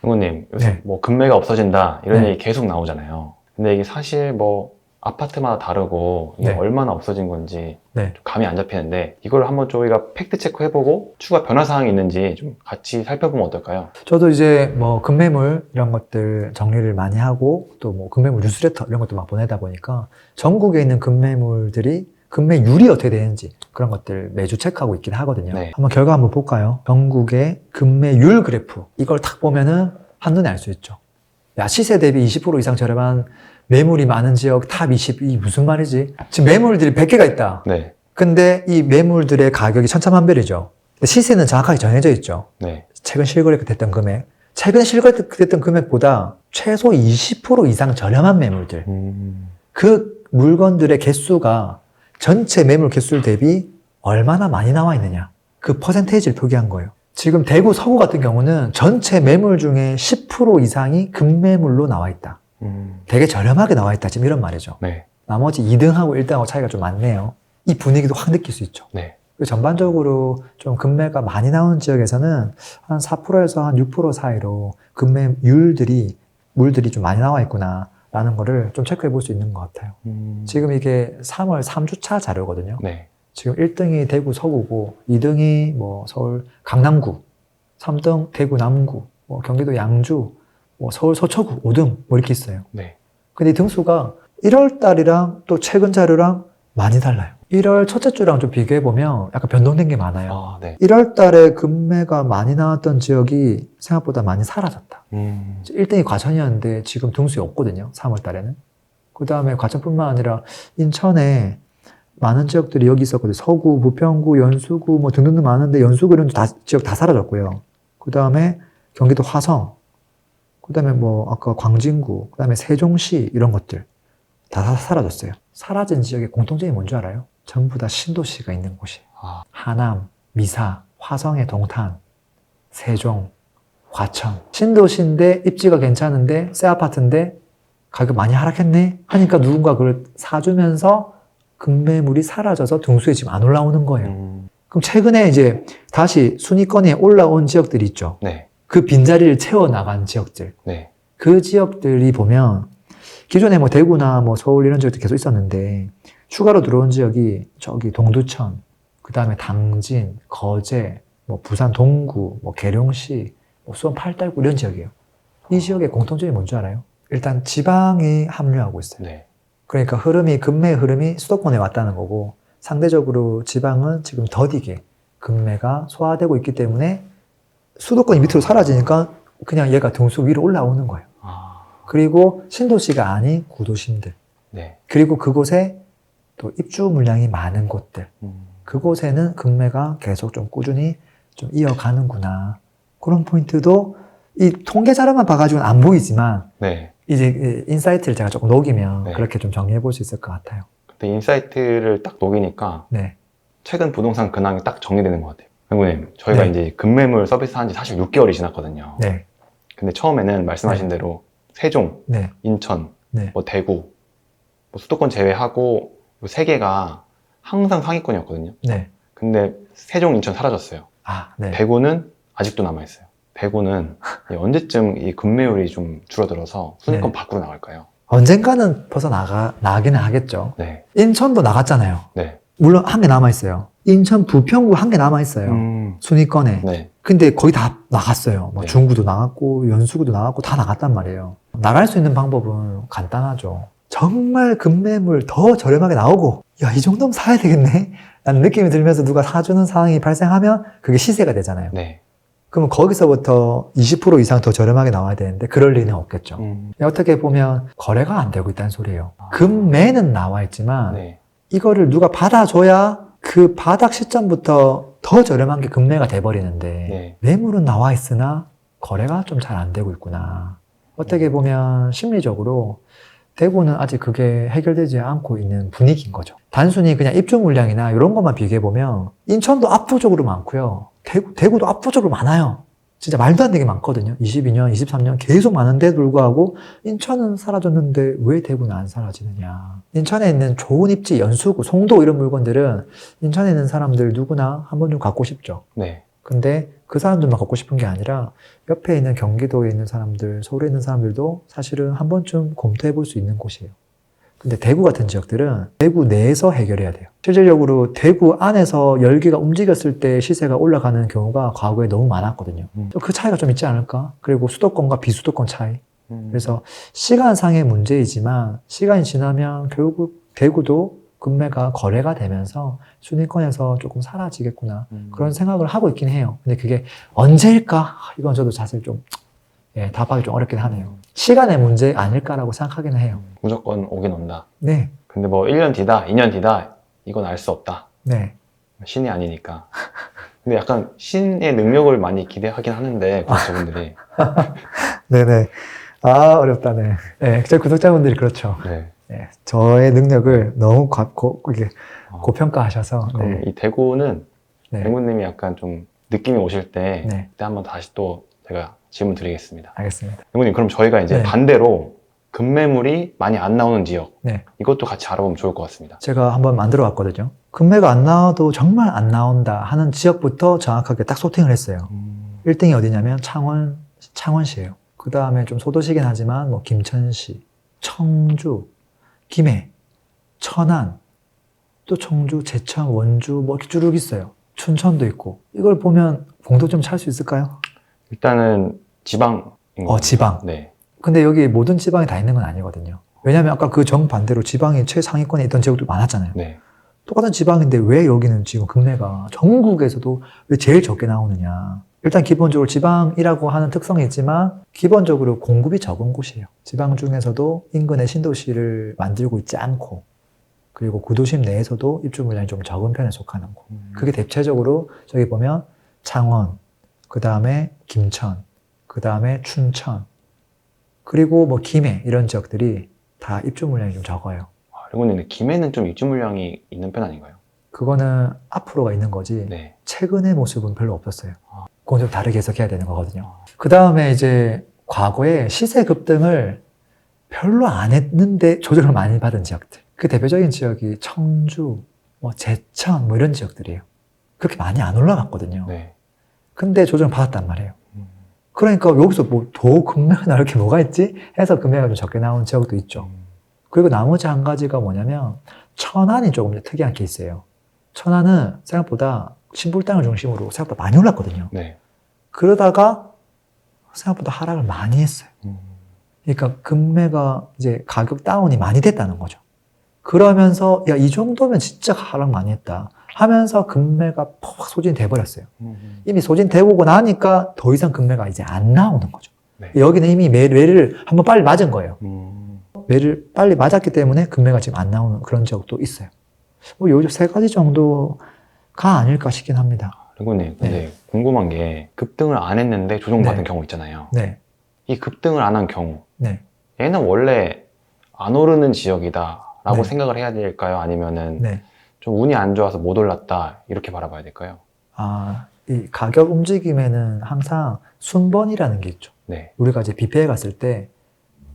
형님, 요새 네. 뭐 금매가 없어진다 이런 네. 얘기 계속 나오잖아요. 근데 이게 사실 뭐 아파트마다 다르고 이게 네. 얼마나 없어진 건지 네. 좀 감이 안 잡히는데 이걸 한번 저희가 팩트 체크해보고 추가 변화 사항이 있는지 좀 같이 살펴보면 어떨까요? 저도 이제 뭐 금매물 이런 것들 정리를 많이 하고 또 뭐 금매물 뉴스레터 이런 것도 막 보내다 보니까 전국에 있는 금매물들이 금매율이 어떻게 되는지 그런 것들 매주 체크하고 있긴 하거든요. 네. 한번 결과 한번 볼까요? 전국의 금매율 그래프 이걸 딱 보면은 한눈에 알 수 있죠. 야, 시세 대비 20% 이상 저렴한 매물이 많은 지역 탑 20, 이 무슨 말이지? 지금 매물들이 100개가 있다. 네. 근데 이 매물들의 가격이 천차만별이죠. 근데 시세는 정확하게 정해져 있죠. 네. 최근 실거래됐던 금액, 최근 실거래됐던 금액보다 최소 20% 이상 저렴한 매물들. 그 물건들의 개수가 전체 매물 개수 대비 얼마나 많이 나와 있느냐. 그 퍼센테이지를 표기한 거예요. 지금 대구 서구 같은 경우는 전체 매물 중에 10% 이상이 금매물로 나와 있다. 되게 저렴하게 나와 있다. 지금 이런 말이죠. 네. 나머지 2등하고 1등하고 차이가 좀 많네요. 이 분위기도 확 느낄 수 있죠. 네. 전반적으로 좀 금매가 많이 나오는 지역에서는 한 4%에서 한 6% 사이로 금매율들이, 물들이 좀 많이 나와 있구나라는 거를 좀 체크해 볼 수 있는 것 같아요. 지금 이게 3월 3주차 자료거든요. 네. 지금 1등이 대구 서구고, 2등이 뭐 서울 강남구, 3등 대구 남구, 뭐 경기도 양주, 뭐 서울 서초구, 5등 뭐 이렇게 있어요. 네. 근데 이 등수가 1월 달이랑 또 최근 자료랑 많이 달라요. 1월 첫째 주랑 좀 비교해보면 약간 변동된 게 많아요. 아, 네. 1월 달에 금매가 많이 나왔던 지역이 생각보다 많이 사라졌다. 1등이 과천이었는데 지금 등수에 없거든요. 3월 달에는. 그 다음에 과천뿐만 아니라 인천에 많은 지역들이 여기 있었거든요. 서구, 부평구, 연수구 뭐 등등등 많은데 연수구 이런 지역 다 사라졌고요. 그 다음에 경기도 화성, 그 다음에 뭐 아까 광진구, 그 다음에 세종시 이런 것들 다 사라졌어요. 사라진 지역의 공통점이 뭔지 알아요? 전부 다 신도시가 있는 곳이에요. 하남, 미사, 화성의 동탄, 세종, 과천. 신도시인데 입지가 괜찮은데 새 아파트인데 가격 많이 하락했네 하니까 누군가 그걸 사주면서 금매물이 사라져서 등수에 지금 안 올라오는 거예요. 그럼 최근에 이제 다시 순위권에 올라온 지역들이 있죠. 네. 그 빈자리를 채워나간 지역들. 네. 그 지역들이 보면 기존에 뭐 대구나 뭐 서울 이런 지역도 계속 있었는데 추가로 들어온 지역이 저기 동두천, 그 다음에 당진, 거제, 뭐 부산 동구, 뭐 계룡시, 뭐 수원 팔달구 이런 지역이에요. 이 지역의 공통점이 뭔지 알아요? 일단 지방이 합류하고 있어요. 네. 그러니까 흐름이, 금매의 흐름이 수도권에 왔다는 거고 상대적으로 지방은 지금 더디게 금매가 소화되고 있기 때문에 수도권이 밑으로 사라지니까 그냥 얘가 등수 위로 올라오는 거예요. 그리고 신도시가 아닌 구도심들. 네. 그리고 그곳에 또 입주 물량이 많은 곳들. 그곳에는 금매가 계속 좀 꾸준히 좀 이어가는구나. 그런 포인트도 이 통계 자료만 봐가지고는 안 보이지만 네. 이제 인사이트를 제가 조금 녹이면 네. 그렇게 좀 정리해 볼 수 있을 것 같아요. 근데 인사이트를 딱 녹이니까 네. 최근 부동산 근황이 딱 정리되는 것 같아요. 형님, 저희가 네. 이제 금매물 서비스 한 지 사실 6개월이 지났거든요. 네. 근데 처음에는 말씀하신 대로 세종, 네. 인천, 네. 뭐 대구, 뭐 수도권 제외하고 세 개가 항상 상위권이었거든요. 네. 근데 세종, 인천 사라졌어요. 아, 네. 대구는 아직도 남아있어요. 대구는 언제쯤 이 금매율이 좀 줄어들어서 순위권 네. 밖으로 나갈까요? 언젠가는 나기는 하겠죠. 네. 인천도 나갔잖아요. 네. 물론 한 개 남아있어요. 인천 부평구 한 개 남아있어요. 순위권에. 네. 근데 거의 다 나갔어요. 뭐 네. 중구도 나갔고 연수구도 나갔고 다 나갔단 말이에요. 나갈 수 있는 방법은 간단하죠. 정말 금매물 더 저렴하게 나오고 야, 이 정도면 사야 되겠네 라는 느낌이 들면서 누가 사주는 상황이 발생하면 그게 시세가 되잖아요. 네. 그러면 거기서부터 20% 이상 더 저렴하게 나와야 되는데 그럴 리는 없겠죠. 어떻게 보면 거래가 안 되고 있다는 소리예요. 금매는 나와 있지만 네. 이거를 누가 받아줘야 그 바닥 시점부터 더 저렴한 게 금매가 돼버리는데 네. 매물은 나와 있으나 거래가 좀 잘 안 되고 있구나. 어떻게 보면 심리적으로 대구는 아직 그게 해결되지 않고 있는 분위기인 거죠. 단순히 그냥 입주 물량이나 이런 것만 비교해보면 인천도 압도적으로 많고요. 대구도 압도적으로 많아요. 진짜 말도 안 되게 많거든요. 22년, 23년 계속 많은데도 불구하고 인천은 사라졌는데 왜 대구는 안 사라지느냐. 인천에 있는 좋은 입지, 연수구, 송도 이런 물건들은 인천에 있는 사람들 누구나 한 번쯤 갖고 싶죠. 네. 근데 그 사람들만 걷고 싶은 게 아니라 옆에 있는 경기도에 있는 사람들, 서울에 있는 사람들도 사실은 한 번쯤 검토해 볼 수 있는 곳이에요. 근데 대구 같은 지역들은 대구 내에서 해결해야 돼요. 실질적으로 대구 안에서 열기가 움직였을 때 시세가 올라가는 경우가 과거에 너무 많았거든요. 그 차이가 좀 있지 않을까? 그리고 수도권과 비수도권 차이. 그래서 시간상의 문제이지만 시간이 지나면 결국 대구도 금매가 거래가 되면서 순위권에서 조금 사라지겠구나. 그런 생각을 하고 있긴 해요. 근데 그게 언제일까? 이건 저도 사실 좀 답하기 좀 어렵긴 하네요. 시간의 문제 아닐까라고 생각하기는 해요. 무조건 오긴 온다. 네. 근데 뭐 1년 뒤다, 2년 뒤다 이건 알 수 없다. 네. 신이 아니니까. 근데 약간 신의 능력을 많이 기대하긴 하는데 구독자분들이. 네네. 아, 어렵다네. 네, 제 구독자분들이 그렇죠. 네. 네, 저의 능력을 너무 이게 고평가하셔서. 그럼 네. 이 대구는 네. 맹구님이 약간 좀 느낌이 오실 때 네. 그때 한번 다시 또 제가 질문 드리겠습니다. 알겠습니다. 맹구님, 그럼 저희가 이제 네. 반대로 급매물이 많이 안 나오는 지역, 네. 이것도 같이 알아보면 좋을 것 같습니다. 제가 한번 만들어 왔거든요. 금매가 안 나와도 정말 안 나온다 하는 지역부터 정확하게 딱 소팅을 했어요. 1등이 어디냐면 창원시예요. 그 다음에 좀 소도시긴 하지만 뭐 김천시, 청주, 김해, 천안, 또 청주, 제천, 원주 뭐 이렇게 쭉 있어요. 춘천도 있고. 이걸 보면 공통점 찾을 수 있을까요? 일단은 지방인 것 지방. 같아요. 네. 근데 여기 모든 지방이 다 있는 건 아니거든요. 왜냐하면 아까 그 정반대로 지방이 최상위권에 있던 지역도 많았잖아요. 네. 똑같은 지방인데 왜 여기는 지금 금매가 전국에서도 왜 제일 적게 나오느냐. 일단 기본적으로 지방이라고 하는 특성이 있지만 기본적으로 공급이 적은 곳이에요. 지방 중에서도 인근의 신도시를 만들고 있지 않고 그리고 구도심 내에서도 입주 물량이 좀 적은 편에 속하는 곳. 그게 대체적으로 저기 보면 창원, 그 다음에 김천, 그 다음에 춘천, 그리고 뭐 김해 이런 지역들이 다 입주 물량이 좀 적어요. 그리고 근데 김해는 좀 입주 물량이 있는 편 아닌가요? 그거는 앞으로가 있는 거지 네. 최근의 모습은 별로 없었어요. 그건 좀 다르게 해석해야 되는 거거든요. 그 다음에 이제 과거에 시세 급등을 별로 안 했는데 조정을 많이 받은 지역들. 그 대표적인 지역이 청주, 뭐 제천 뭐 이런 지역들이에요. 그렇게 많이 안 올라갔거든요. 네. 근데 조정을 받았단 말이에요. 그러니까 여기서 뭐 더 금매가 나올 게 뭐가 있지? 해서 금매가 좀 적게 나온 지역도 있죠. 그리고 나머지 한 가지가 뭐냐면 천안이 조금 특이한 케이스예요. 천안은 생각보다 신불당을 중심으로 생각보다 많이 올랐거든요. 네. 그러다가 생각보다 하락을 많이 했어요. 그러니까 금매가 이제 가격 다운이 많이 됐다는 거죠. 그러면서 야, 이 정도면 진짜 하락 많이 했다 하면서 금매가 퍽 소진돼 버렸어요. 이미 소진되고 나니까 더 이상 금매가 이제 안 나오는 거죠. 네. 여기는 이미 매를 한번 빨리 맞은 거예요. 매를 빨리 맞았기 때문에 금매가 지금 안 나오는 그런 지역도 있어요. 뭐 요 세 가지 정도가 아닐까 싶긴 합니다. 그리고 네, 근데 네. 궁금한 게 급등을 안 했는데 조정받은 네. 경우 있잖아요. 네, 이 급등을 안 한 경우, 네, 얘는 원래 안 오르는 지역이다라고 네. 생각을 해야 될까요? 아니면은 네. 좀 운이 안 좋아서 못 올랐다 이렇게 바라봐야 될까요? 이 가격 움직임에는 항상 순번이라는 게 있죠. 네, 우리가 이제 뷔페에 갔을 때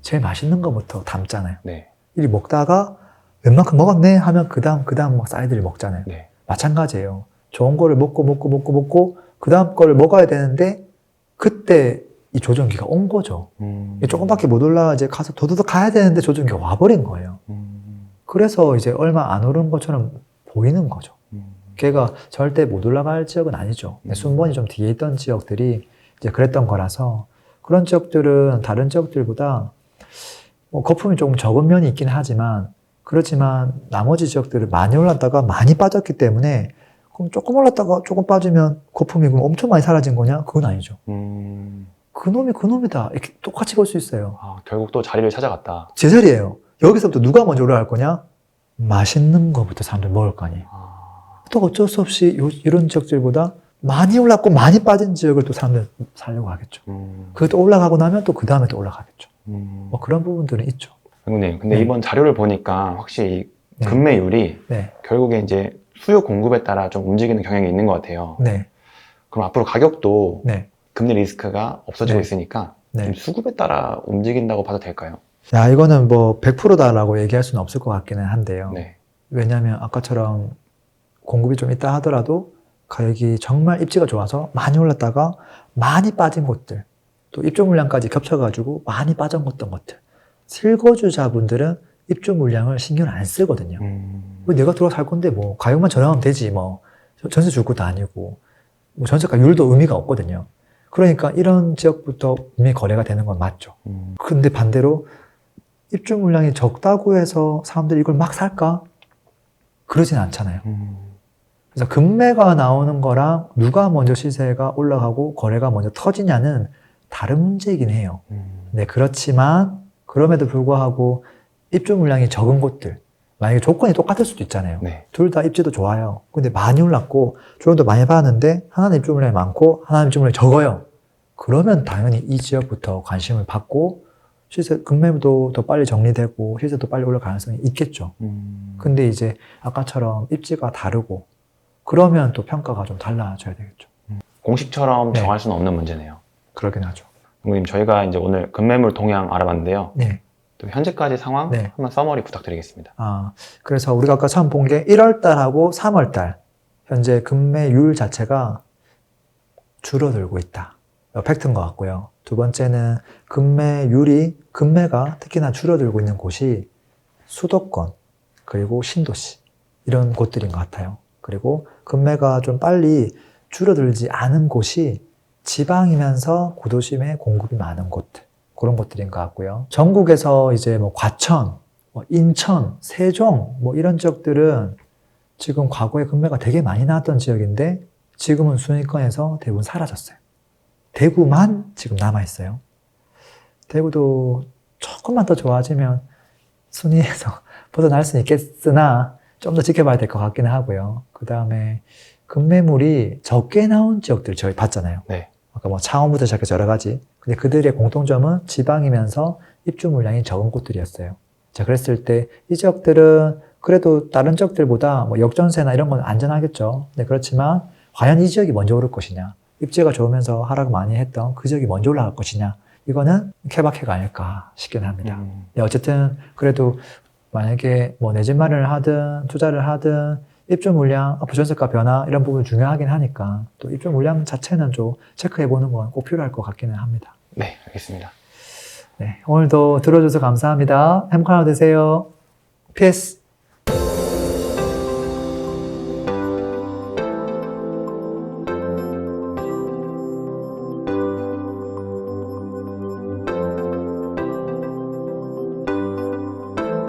제일 맛있는 거부터 담잖아요. 네, 이 먹다가 웬만큼 먹었네 하면 그 다음 막 사이드를 먹잖아요. 네. 마찬가지예요. 좋은 거를 먹고 그 다음 거를 먹어야 되는데 그때 이 조정기가 온 거죠. 조금밖에 못 올라 이제 가서 도도덕 가야 되는데 조정기가 와버린 거예요. 그래서 이제 얼마 안 오른 것처럼 보이는 거죠. 걔가 절대 못 올라갈 지역은 아니죠. 순번이 좀 뒤에 있던 지역들이 이제 그랬던 거라서 그런 지역들은 다른 지역들보다 뭐 거품이 조금 적은 면이 있긴 하지만 그렇지만 나머지 지역들은 많이 올랐다가 많이 빠졌기 때문에 그럼 조금 올랐다가 조금 빠지면 거품이 그럼 엄청 많이 사라진 거냐? 그건 아니죠. 그놈이 그놈이다. 이렇게 똑같이 볼 수 있어요. 결국 또 자리를 찾아갔다. 제자리예요. 여기서부터 누가 먼저 올라갈 거냐? 맛있는 거부터 사람들 먹을 거 아니에요. 또 어쩔 수 없이 이런 지역들보다 많이 올랐고 많이 빠진 지역을 또 사람들 살려고 하겠죠. 그게 또 올라가고 나면 또 그 다음에 또 올라가겠죠. 뭐 그런 부분들은 있죠. 형님, 근데 네. 이번 자료를 보니까 확실히 네. 급매율이 네. 결국에 이제 수요 공급에 따라 좀 움직이는 경향이 있는 것 같아요. 네. 그럼 앞으로 가격도 네. 금리 리스크가 없어지고 네. 있으니까 네. 좀 수급에 따라 움직인다고 봐도 될까요? 야, 이거는 뭐 100%다라고 얘기할 수는 없을 것 같기는 한데요. 네. 왜냐하면 아까처럼 공급이 좀 있다 하더라도 가격이 정말 입지가 좋아서 많이 올랐다가 많이 빠진 곳들, 또 입주 물량까지 겹쳐가지고 많이 빠졌던 것들. 실거주자분들은 입주 물량을 신경 안 쓰거든요. 뭐 내가 들어가 살 건데 뭐 가격만 저렴하면 되지 뭐 전세 줄 것도 아니고 뭐 전세가율도 의미가 없거든요. 그러니까 이런 지역부터 분명히 거래가 되는 건 맞죠. 근데 반대로 입주 물량이 적다고 해서 사람들이 이걸 막 살까? 그러진 않잖아요. 그래서 급매가 나오는 거랑 누가 먼저 시세가 올라가고 거래가 먼저 터지냐는 다른 문제이긴 해요. 네, 그렇지만 그럼에도 불구하고 입주 물량이 적은 곳들, 만약에 조건이 똑같을 수도 있잖아요. 네. 둘 다 입지도 좋아요. 근데 많이 올랐고 조정도 많이 받았는데 하나는 입주 물량이 많고 하나는 입주 물량이 적어요. 그러면 당연히 이 지역부터 관심을 받고 시세 급매도 더 빨리 정리되고 시세도 빨리 올라갈 가능성이 있겠죠. 근데 이제 아까처럼 입지가 다르고 그러면 또 평가가 좀 달라져야 되겠죠. 공식처럼 네. 정할 수는 없는 문제네요. 그러긴 하죠. 동구님, 저희가 이제 오늘 급매물 동향 알아봤는데요. 네. 또 현재까지 상황 네. 한번 서머리 부탁드리겠습니다. 그래서 우리가 아까 처음 본 게 1월 달하고 3월 달 현재 급매율 자체가 줄어들고 있다. 팩트인 것 같고요. 두 번째는 급매가 특히나 줄어들고 있는 곳이 수도권 그리고 신도시 이런 곳들인 것 같아요. 그리고 급매가 좀 빨리 줄어들지 않은 곳이 지방이면서 구도심에 공급이 많은 곳들 그런 곳들인 것 같고요. 전국에서 이제 뭐 과천, 인천, 세종 이런 지역들은 지금 과거에 급매가 되게 많이 나왔던 지역인데 지금은 순위권에서 대부분 사라졌어요. 대구만 지금 남아있어요. 대구도 조금만 더 좋아지면 순위에서 벗어날 수는 있겠으나 좀 더 지켜봐야 될 것 같기는 하고요. 그 다음에 급매물이 적게 나온 지역들 저희 봤잖아요. 네. 아까 뭐 창원부터 시작해서 여러 가지. 근데 그들의 공통점은 지방이면서 입주 물량이 적은 곳들이었어요. 자, 그랬을 때 이 지역들은 그래도 다른 지역들보다 뭐 역전세나 이런 건 안전하겠죠. 네, 그렇지만 과연 이 지역이 먼저 오를 것이냐, 입지가 좋으면서 하락 많이 했던 그 지역이 먼저 올라갈 것이냐, 이거는 케바케가 아닐까 싶긴 합니다. 네, 어쨌든 그래도 만약에 뭐 내 집 마련을 하든 투자를 하든 입주 물량, 앞으로 전세가 변화 이런 부분이 중요하긴 하니까 또 입주 물량 자체는 좀 체크해보는 건 꼭 필요할 것 같기는 합니다. 네, 알겠습니다. 네, 오늘도 들어줘서 감사합니다. 행복한 하루 되세요. PS